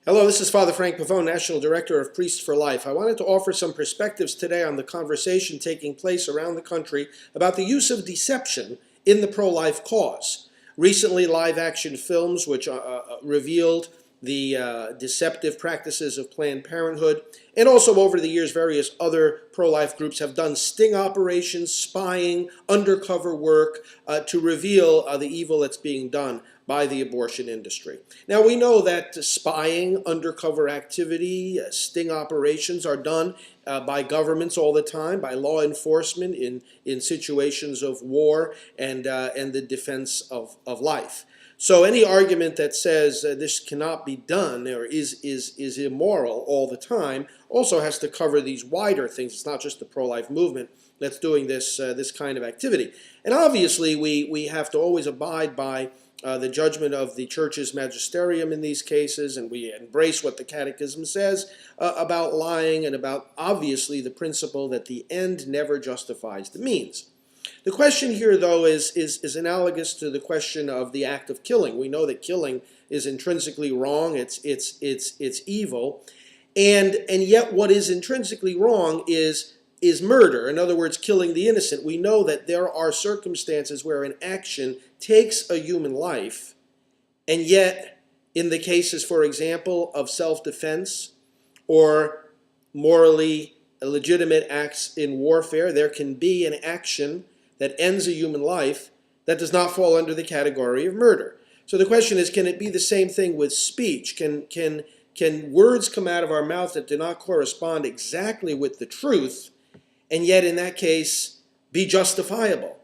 Hello, this is Father Frank Pavone, National Director of Priests for Life. I wanted to offer some perspectives today on the conversation taking place around the country about the use of deception in the pro-life cause. Recently, live-action films which revealed the deceptive practices of Planned Parenthood, and also over the years, various other pro-life groups have done sting operations, spying, undercover work to reveal the evil that's being done by the abortion industry. Now, we know that spying, undercover activity, sting operations are done by governments all the time, by law enforcement in situations of war and the defense of life. So any argument that says this cannot be done or is immoral all the time also has to cover these wider things. It's not just the pro-life movement that's doing this kind of activity. And obviously we have to always abide by the judgment of the Church's magisterium in these cases, and we embrace what the Catechism says about lying and about, obviously, the principle that the end never justifies the means. The question here, though, is analogous to the question of the act of killing. We know that killing is intrinsically wrong, it's evil, and yet what is intrinsically wrong is murder. In other words, killing the innocent. We know that there are circumstances where an action takes a human life, and yet in the cases, for example, of self-defense or morally legitimate acts in warfare, there can be an action that ends a human life that does not fall under the category of murder. So the question is, can it be the same thing with speech? Can words come out of our mouth that do not correspond exactly with the truth, and yet in that case be justifiable?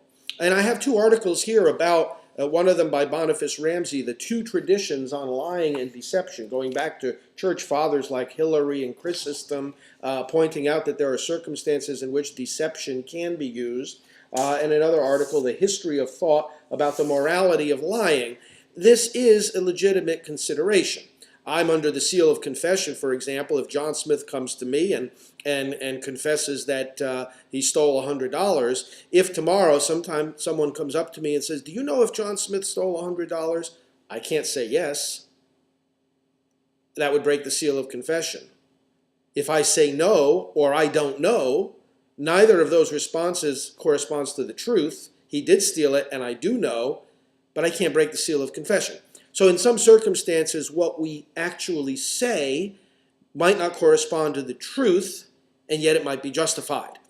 And I have two articles here about, one of them by Boniface Ramsey, the two traditions on lying and deception, going back to church fathers like Hilary and Chrysostom, pointing out that there are circumstances in which deception can be used, and another article, The History of Thought, about the morality of lying. This is a legitimate consideration. I'm under the seal of confession, for example, if John Smith comes to me and confesses that he stole $100, if tomorrow someone comes up to me and says, do you know if John Smith stole $100? I can't say yes. That would break the seal of confession. If I say no or I don't know, neither of those responses corresponds to the truth. He did steal it and I do know, but I can't break the seal of confession. So in some circumstances, what we actually say might not correspond to the truth, and yet it might be justified.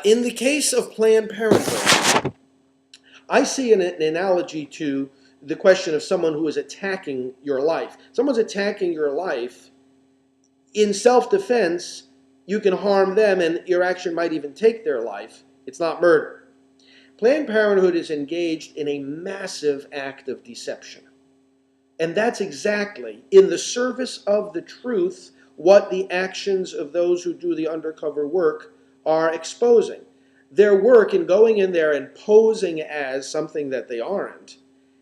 In the case of Planned Parenthood, I see an analogy to the question of someone who is attacking your life. Someone's attacking your life. In self-defense, you can harm them, and your action might even take their life. It's not murder. Planned Parenthood is engaged in a massive act of deception. And that's exactly, in the service of the truth, what the actions of those who do the undercover work are exposing. Their work in going in there and posing as something that they aren't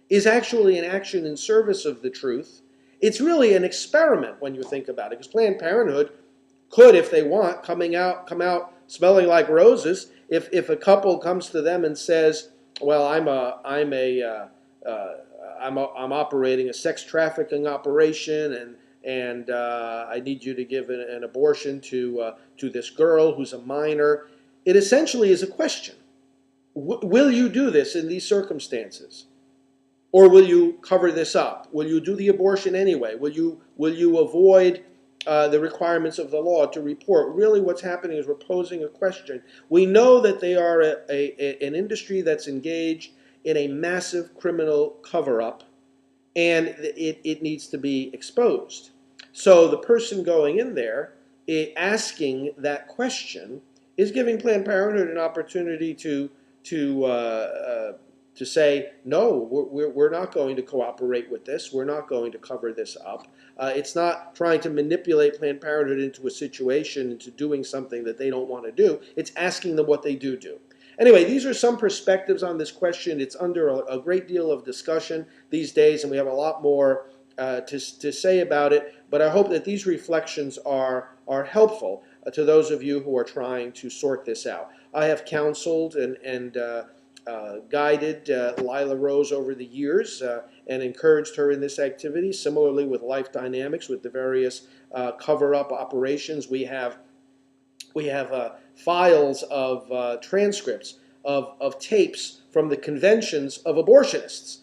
is actually an action in service of the truth. It's really an experiment when you think about it, because Planned Parenthood could, if they want, come out smelling like roses. If a couple comes to them and says, well, I'm operating a sex trafficking operation, and I need you to give an abortion to this girl who's a minor. It essentially is a question. Will you do this in these circumstances? Or will you cover this up? Will you do the abortion anyway? Will you avoid the requirements of the law to report? Really what's happening is we're posing a question. We know that they are an industry that's engaged in a massive criminal cover-up, and it needs to be exposed. So the person going in there asking that question is giving Planned Parenthood an opportunity to say, no, we're not going to cooperate with this. We're not going to cover this up. It's not trying to manipulate Planned Parenthood into a situation, into doing something that they don't want to do. It's asking them what they do. Anyway, these are some perspectives on this question. It's under a great deal of discussion these days, and we have a lot more to say about it. But I hope that these reflections are helpful to those of you who are trying to sort this out. I have counseled and guided Lila Rose over the years and encouraged her in this activity. Similarly with Life Dynamics, with the various cover-up operations, we have files of transcripts of tapes from the conventions of abortionists,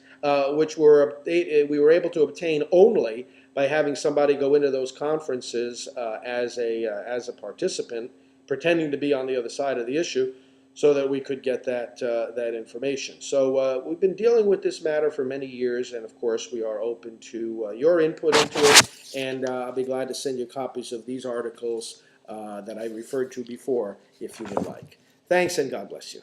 which we were able to obtain only by having somebody go into those conferences as a participant, pretending to be on the other side of the issue, so that we could get that information. So we've been dealing with this matter for many years, and of course we are open to your input into it, and I'll be glad to send you copies of these articles that I referred to before if you would like. Thanks, and God bless you.